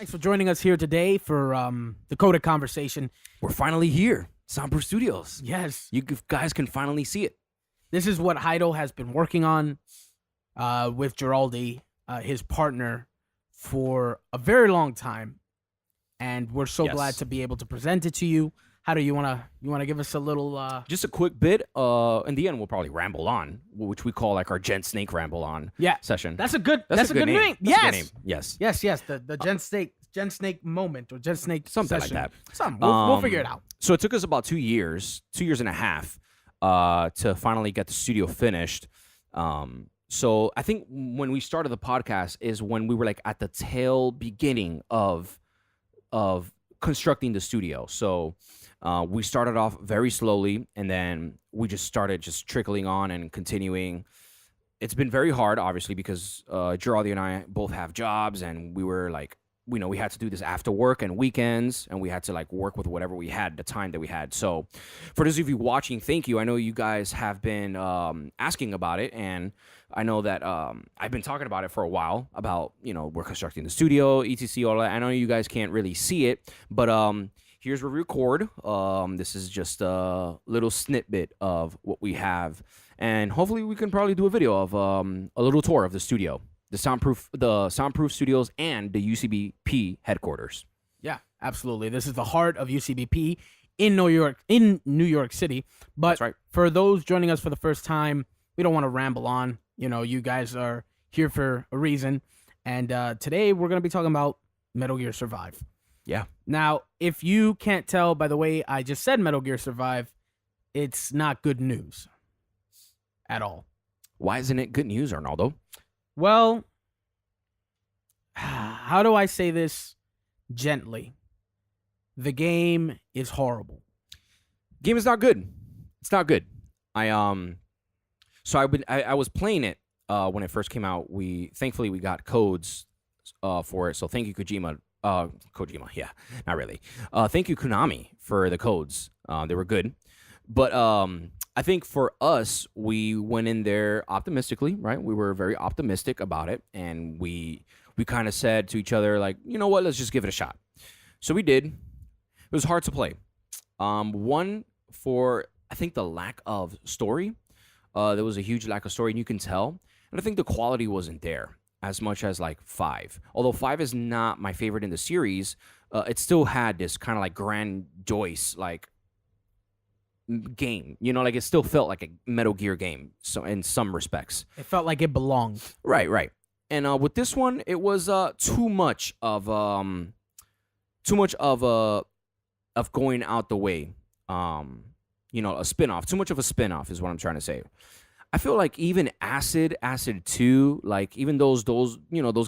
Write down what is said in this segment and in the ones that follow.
Thanks for joining us here today for the Coded Conversation. We're finally here. Soundproof Studios. Yes. You guys can finally see it. This is what Heido has been working on with Giraldi, his partner, for a very long time. And we're so glad to be able to present it to you. Heido, you wanna give us a little just a quick bit. In the end we'll probably ramble on, which we call like our Gent Snake ramble on session. That's a good name. Yes. Yes. The Gent Snake moment or Gent Snake something session. like that. We'll figure it out. So it took us about 2 years and a half to finally get the studio finished. So I think when we started the podcast is when we were like at the tail beginning of constructing the studio. So we started off very slowly, and then we just started trickling on and continuing. It's been very hard, obviously, because Giraldi and I both have jobs, and we were like, we had to do this after work and weekends, and we had to like work with whatever we had, the time that we had. So for those of you watching, thank you. I know you guys have been asking about it, and I know that I've been talking about it for a while, about, we're constructing the studio, etc. All that. I know you guys can't really see it, but here's where we record. This is just a little snippet of what we have, and hopefully we can probably do a video of a little tour of the studio. The Soundproof Studios and the U.C.B.P headquarters. Yeah, absolutely. This is the heart of U.C.B.P in New York City. But that's right. For those joining us for the first time, we don't want to ramble on. You guys are here for a reason. And today we're going to be talking about Metal Gear Survive. Yeah. Now, if you can't tell by the way I just said Metal Gear Survive, it's not good news at all. Why isn't it good news, Arnaldo? Well, how do I say this gently? The game is horrible. Game is not good. It's not good. I was playing it when it first came out. Thankfully we got codes for it. So thank you, Kojima. Kojima, yeah, not really. Thank you, Konami, for the codes. They were good. But I think for us, we went in there optimistically, right? We were very optimistic about it, and we kind of said to each other, like, you know what, let's just give it a shot. So we did. It was hard to play. One, for, I think, the lack of story. There was a huge lack of story, and you can tell. And I think the quality wasn't there as much as, like, 5. Although 5 is not my favorite in the series, it still had this kind of, like, grandiose, like, game, like it still felt like a Metal Gear game, so in some respects it felt like it belonged. Right. And with this one, it was too much of going out the way, a spin-off. Too much of a spin-off is what I'm trying to say. I feel like even Acid 2, like even those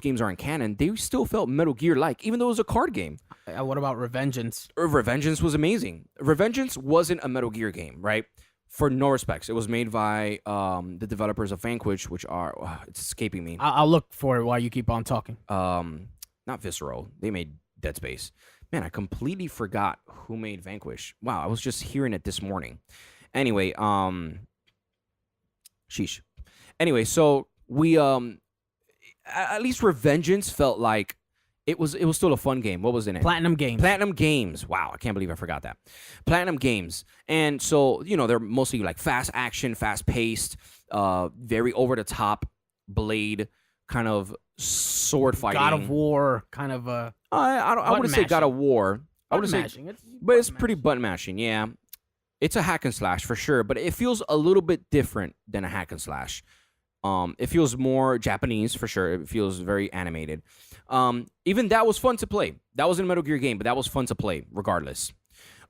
games aren't canon, they still felt Metal Gear-like, even though it was a card game. What about Revengeance? Revengeance was amazing. Revengeance wasn't a Metal Gear game, right? For no respects. It was made by the developers of Vanquish, which are... it's escaping me. I'll look for it while you keep on talking. Not Visceral. They made Dead Space. Man, I completely forgot who made Vanquish. Wow, I was just hearing it this morning. Anyway, sheesh. Anyway, so we at least Revengeance felt like it was still a fun game. What was in it? Platinum Games. Wow, I can't believe I forgot that. Platinum Games. And so, they're mostly like fast action, fast paced, very over the top blade kind of sword fighting. God of War kind of a I wouldn't say God of War. I would say, but it's pretty button mashing. Yeah. It's a hack and slash for sure, but it feels a little bit different than a hack and slash. It feels more Japanese for sure. It feels very animated. Even that was fun to play. That wasn't a Metal Gear game, but that was fun to play regardless.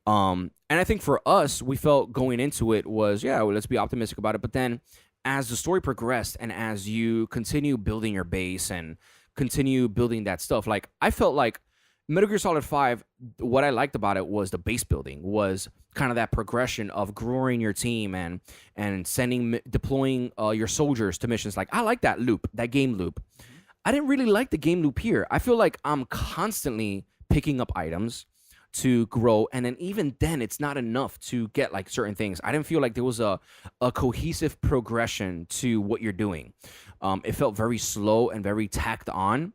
And I think for us, we felt going into it was, let's be optimistic about it. But then as the story progressed and as you continue building your base and continue building that stuff, like I felt like Metal Gear Solid 5, what I liked about it was the base building, was kind of that progression of growing your team and deploying your soldiers to missions. Like, I like that loop, that game loop. I didn't really like the game loop here. I feel like I'm constantly picking up items to grow, and then even then, it's not enough to get like certain things. I didn't feel like there was a cohesive progression to what you're doing. It felt very slow and very tacked on.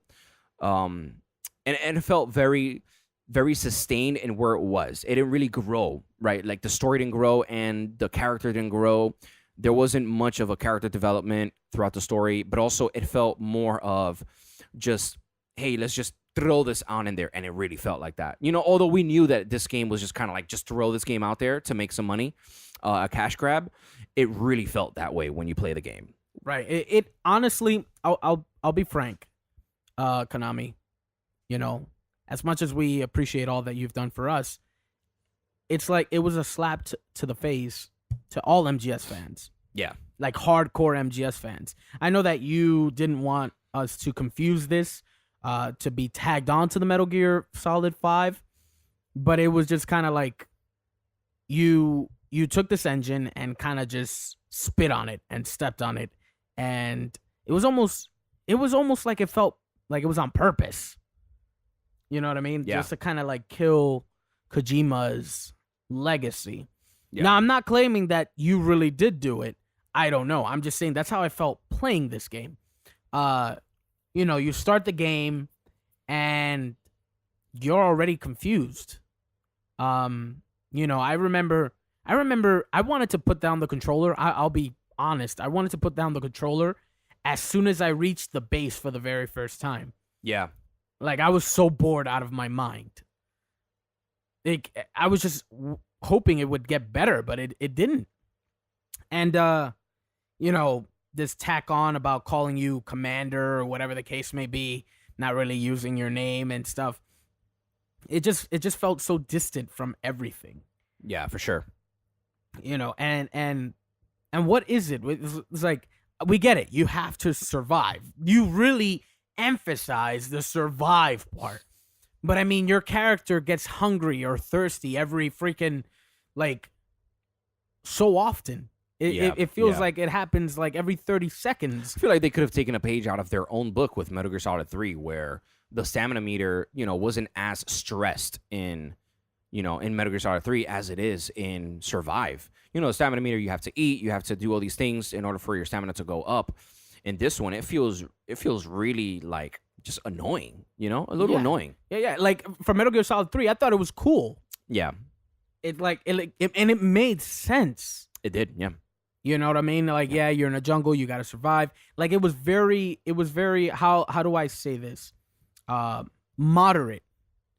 and it felt very very sustained in where it was. It didn't really grow, right? Like the story didn't grow and the character didn't grow. There wasn't much of a character development throughout the story, but also it felt more of just, hey, let's just throw this on in there. And it really felt like that. You know, although we knew that this game was just kind of like just throw this game out there to make some money, a cash grab, it really felt that way when you play the game. Right. It honestly, I'll be frank, Konami, you know, as much as we appreciate all that you've done for us, it's like it was a slap to the face to all MGS fans. Yeah. Like hardcore MGS fans. I know that you didn't want us to confuse this to be tagged on to the Metal Gear Solid 5, but it was just kind of like you took this engine and kind of just spit on it and stepped on it, and it was almost like it felt like it was on purpose. You know what I mean? Yeah. Just to kind of like kill Kojima's legacy. Yeah. Now, I'm not claiming that you really did do it. I don't know. I'm just saying that's how I felt playing this game. You know, you start the game and you're already confused. You know, I remember I wanted to put down the controller. I'll be honest. I wanted to put down the controller as soon as I reached the base for the very first time. Yeah. Like, I was so bored out of my mind. I was just hoping it would get better, but it didn't. And, you know, this tack on about calling you commander or whatever the case may be, not really using your name and stuff. It just felt so distant from everything. Yeah, for sure. You know, and what is it? It's like, we get it. You have to survive. You really emphasize the survive part. But I mean, your character gets hungry or thirsty every freaking, like, so often. It feels like it happens like every 30 seconds. I feel like they could have taken a page out of their own book with Metal Gear Solid 3, where the stamina meter, you know, wasn't as stressed in Metal Gear Solid 3 as it is in Survive. You know, the stamina meter, you have to eat, you have to do all these things in order for your stamina to go up. In this one, it feels really like just annoying, you know, a little annoying. Yeah. Like for Metal Gear Solid 3, I thought it was cool. Yeah. And it made sense. It did, yeah. You know what I mean? Like, yeah, you're in a jungle, you got to survive. Like, it was very, how do I say this? Moderate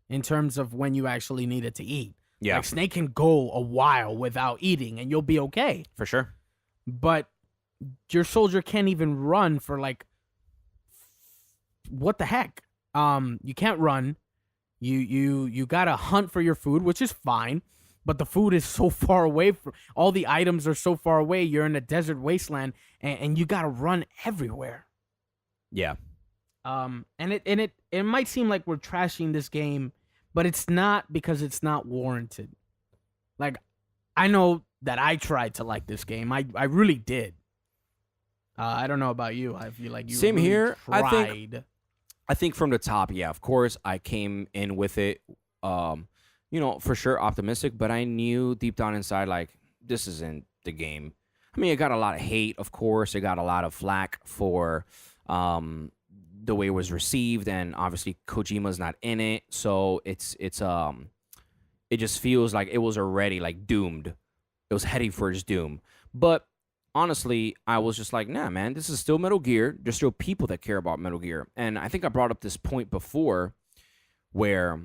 in terms of when you actually needed to eat. Yeah. Like, Snake can go a while without eating and you'll be okay. For sure. But your soldier can't even run for like, what the heck? You can't run. You gotta hunt for your food, which is fine, but the food is so far away. All the items are so far away. You're in a desert wasteland, and you gotta run everywhere. Yeah. And it might seem like we're trashing this game, but it's not, because it's not warranted. Like, I know that I tried to like this game. I really did. I don't know about you. I feel like you Same really here. tried. I think from the top, yeah, of course, I came in with it, you know, for sure optimistic, but I knew deep down inside, like, this isn't the game. I mean, it got a lot of hate, of course. It got a lot of flack for the way it was received, and obviously Kojima's not in it, so it just feels like it was already like doomed. It was heading for its doom. But honestly, I was just like, nah, man, this is still Metal Gear. There's still people that care about Metal Gear. And I think I brought up this point before, where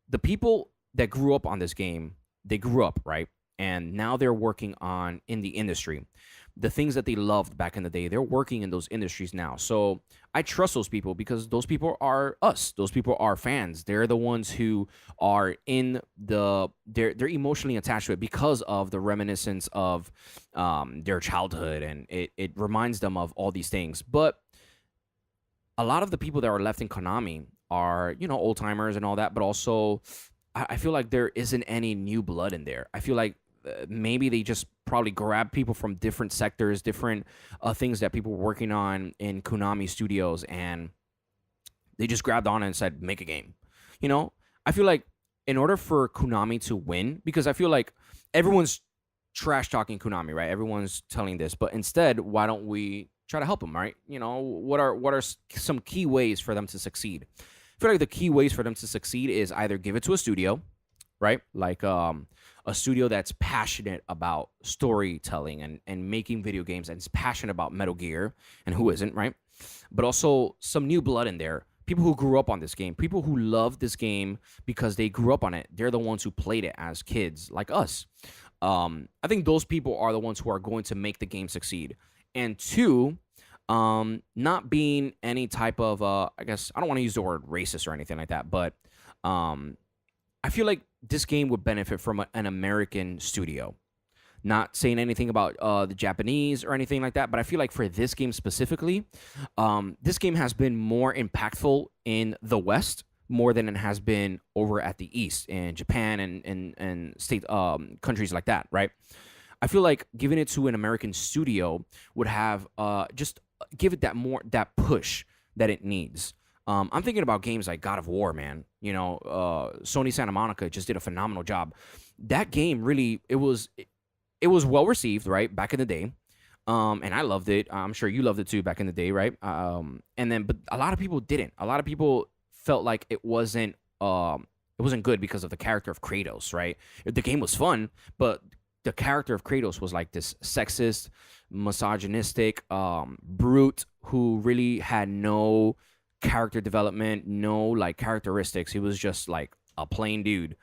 the people that grew up on this game, they grew up, right? And now they're working in the industry. The things that they loved back in the day, they're working in those industries now. So I trust those people, because those people are us. Those people are fans. They're the ones who are they're emotionally attached to it because of the reminiscence of their childhood, and it reminds them of all these things. But a lot of the people that are left in Konami are, you know, old timers and all that, but also I feel like there isn't any new blood in there. I feel like maybe they just probably grab people from different sectors, different things that people were working on in Konami Studios, and they just grabbed on and said, make a game. You know, I feel like in order for Konami to win, because I feel like everyone's trash talking Konami, right? Everyone's telling this, but instead, why don't we try to help them, right? You know, what are some key ways for them to succeed? feel like the key ways for them to succeed is either give it to a studio, right? Like a studio that's passionate about storytelling and making video games and is passionate about Metal Gear, and who isn't, right? But also some new blood in there. People who grew up on this game, people who love this game because they grew up on it. They're the ones who played it as kids, like us. I think those people are the ones who are going to make the game succeed. And two, not being any type of, I guess, I don't want to use the word racist or anything like that, but I feel like this game would benefit from an American studio. Not saying anything about the Japanese or anything like that, but I feel like for this game specifically, this game has been more impactful in the West more than it has been over at the East in Japan and state countries like that, right? I feel like giving it to an American studio would have just give it that push that it needs. I'm thinking about games like God of War, man. You know, Sony Santa Monica just did a phenomenal job. That game really, it was well received, right, back in the day. And I loved it. I'm sure you loved it too back in the day, right? But a lot of people didn't. A lot of people felt like it wasn't good because of the character of Kratos, right? The game was fun, but the character of Kratos was like this sexist, misogynistic, brute who really had no character development, no like characteristics. He was just like a plain dude.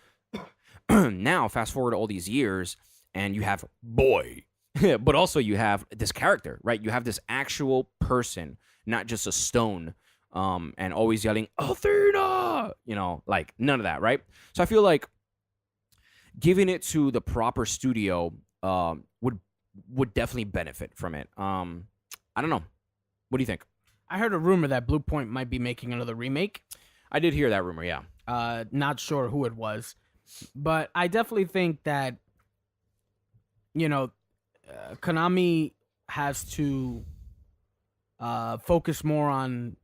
Now, fast forward all these years, and you have boy, but also you have this character, right? You have this actual person, not just a stone, and always yelling Athena, you know, like none of that, right? So I feel like giving it to the proper studio would definitely benefit from it. I don't know. What do you think? I heard a rumor that Blue Point might be making another remake. I did hear that rumor, yeah. Not sure who it was, but I definitely think that, you know, Konami has to focus more on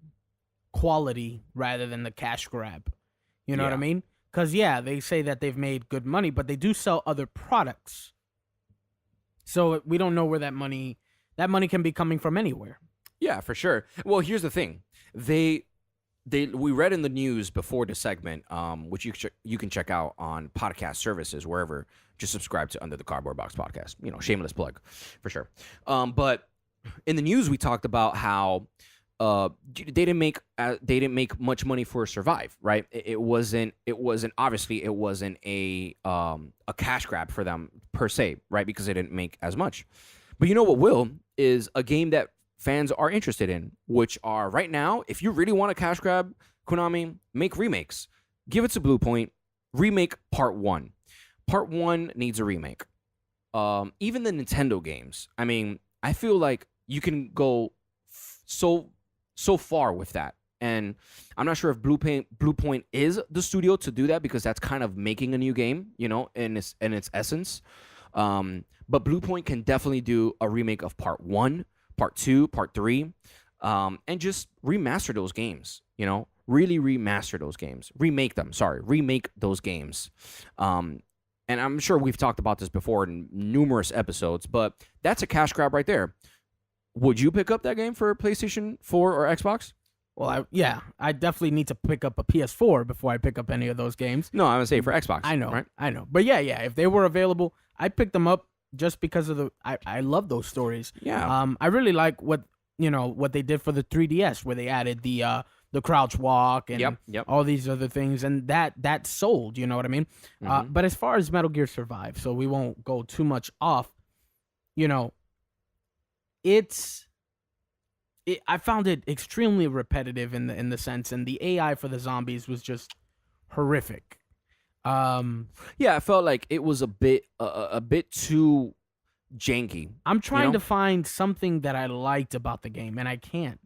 quality rather than the cash grab. You know what I mean? Because, they say that they've made good money, but they do sell other products. So we don't know where that money can be coming from anywhere. Yeah, for sure. Well, here's the thing. We read in the news before the segment, which you can check out on podcast services, wherever. Just subscribe to Under the Cardboard Box podcast. You know, shameless plug, for sure. But in the news, we talked about how they didn't make much money for Survive, right? It wasn't obviously it wasn't a cash grab for them per se, right? Because they didn't make as much. But you know what will is a game that fans are interested in, which are right now, if you really want a cash grab, Konami, make remakes. Give it to Blue Point, remake Part 1. Part 1 needs a remake. Even the Nintendo games, I mean, I feel like you can go so far with that. And I'm not sure if Blue Point is the studio to do that, because that's kind of making a new game, you know, in its essence. But Blue Point can definitely do a remake of Part 1, Part 2, Part 3, and just remaster those games, you know, really remaster those games. Remake those games. And I'm sure we've talked about this before in numerous episodes, but that's a cash grab right there. Would you pick up that game for PlayStation 4 or Xbox? Well, I definitely need to pick up a PS4 before I pick up any of those games. No, I would say for Xbox. I know, right? I know. But if they were available, I'd pick them up just because of I love those stories. Yeah. I really like what they did for the 3DS, where they added the crouch walk and all these other things, and that sold, you know what I mean? Mm-hmm. But as far as Metal Gear Survive, so we won't go too much off, you know, I found it extremely repetitive in the sense, and the AI for the zombies was just horrific. I felt like it was a bit too janky. I'm trying to find something that I liked about the game, and I can't.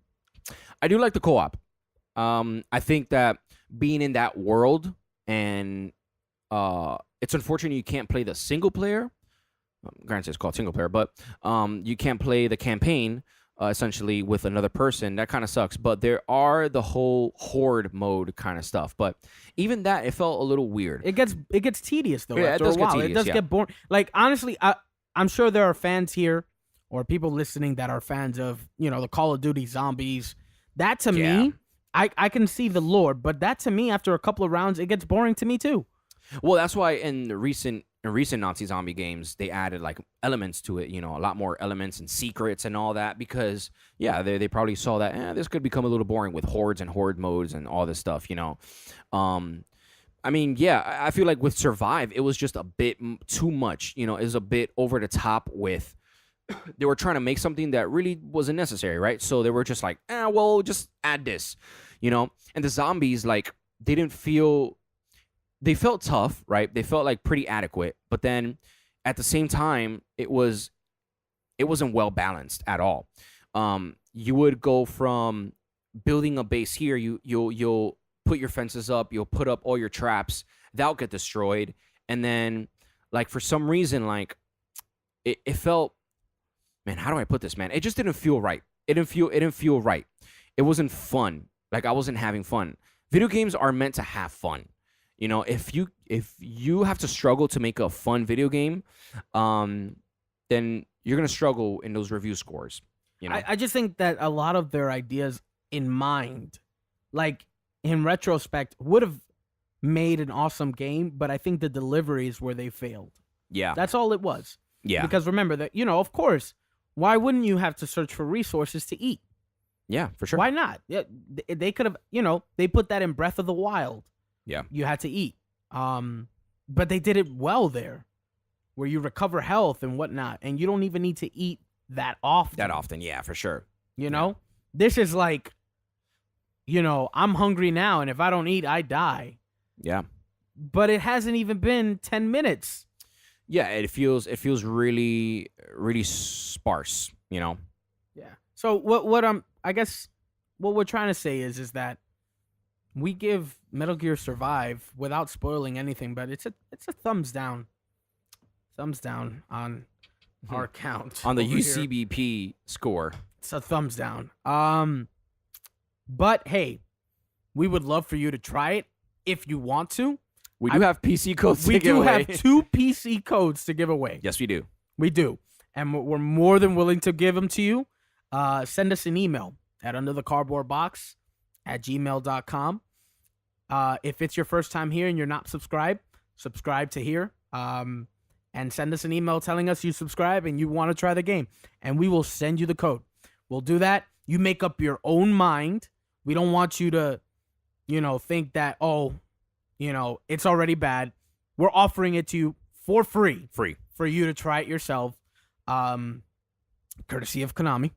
I do like the co-op. I think that being in that world, and it's unfortunate you can't play the single player. Granted, it's called single player, but you can't play the campaign essentially with another person. That kind of sucks. But there are the whole horde mode kind of stuff. But even that, it felt a little weird. It gets tedious though. Yeah, after a while, it does get boring. Like honestly, I'm sure there are fans here or people listening that are fans of the Call of Duty zombies. That to me I can see the lore, but that to me, after a couple of rounds, it gets boring to me too. Well, that's why in the recent Nazi zombie games, they added like elements to it, a lot more elements and secrets and all that, because they probably saw that this could become a little boring with hordes and horde modes and all this stuff. I mean, I feel like with Survive, it was just a bit too much. It was a bit over the top with. They were trying to make something that really wasn't necessary, right? So they were just like, well, just add this, And the zombies, like, they felt tough, right? They felt like pretty adequate, but then at the same time, it wasn't well balanced at all. You would go from building a base here, you'll put your fences up, you'll put up all your traps, that'll get destroyed, and then like for some reason, like it felt, man, how do I put this, man? It just didn't feel right. It didn't feel right. It wasn't fun. Like I wasn't having fun. Video games are meant to have fun. If you have to struggle to make a fun video game, then you're gonna struggle in those review scores. I just think that a lot of their ideas in mind, like in retrospect, would have made an awesome game, but I think the delivery is where they failed. Yeah, that's all it was. Yeah, because remember that of course, why wouldn't you have to search for resources to eat? Yeah, for sure. Why not? Yeah, they could have. They put that in Breath of the Wild. Yeah, you had to eat. But they did it well there, where you recover health and whatnot, and you don't even need to eat that often. Yeah, for sure. This is like, I'm hungry now, and if I don't eat, I die. Yeah. But it hasn't even been 10 minutes. Yeah, it feels really, really sparse. Yeah. So I guess what we're trying to say is that we give Metal Gear Survive, without spoiling anything, but it's a thumbs down. Thumbs down on our count. On the U.C.B.P. score. It's a thumbs down. But hey, we would love for you to try it if you want to. We do have PC codes to give away. We do have 2 PC codes to give away. Yes, we do. We do. And we're more than willing to give them to you. Send us an email at underthecardboardbox@gmail.com. If it's your first time here and you're not subscribed, subscribe to here. And send us an email telling us you subscribe and you want to try the game. And we will send you the code. We'll do that. You make up your own mind. We don't want you to, think that, it's already bad. We're offering it to you for free. Free. For you to try it yourself. Courtesy of Konami.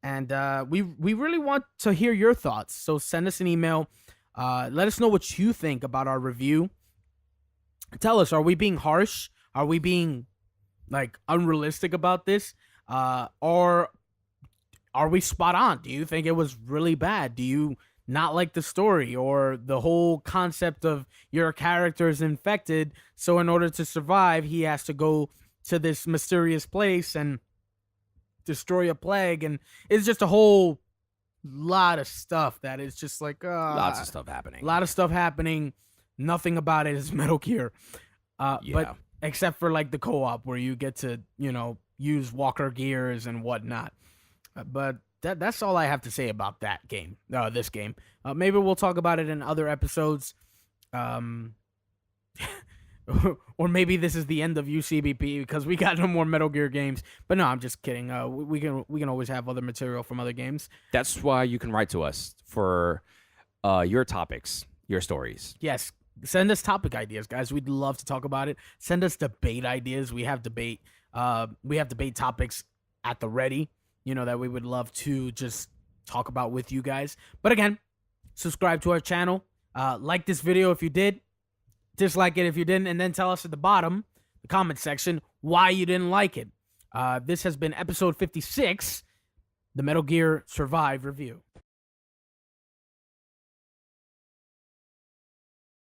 And we really want to hear your thoughts. So send us an email. Let us know what you think about our review. Tell us, are we being harsh? Are we being, unrealistic about this? Or are we spot on? Do you think it was really bad? Do you not like the story or the whole concept of your character is infected, so in order to survive, he has to go to this mysterious place and destroy a plague? And it's just a whole lot of stuff that is just like... lots of stuff happening. A lot of stuff happening. Nothing about it is Metal Gear. But except for the co-op where you get to, use walker gears and whatnot. But that's all I have to say about that game. This game. Maybe we'll talk about it in other episodes. Or maybe this is the end of U.C.B.P. because we got no more Metal Gear games. But no, I'm just kidding. We can always have other material from other games. That's why you can write to us for your topics, your stories. Yes. Send us topic ideas, guys. We'd love to talk about it. Send us debate ideas. We have debate topics at the ready, that we would love to just talk about with you guys. But again, subscribe to our channel. Like this video if you did. Dislike it if you didn't. And then tell us at the bottom, the comment section, why you didn't like it. This has been episode 56, the Metal Gear Survive review.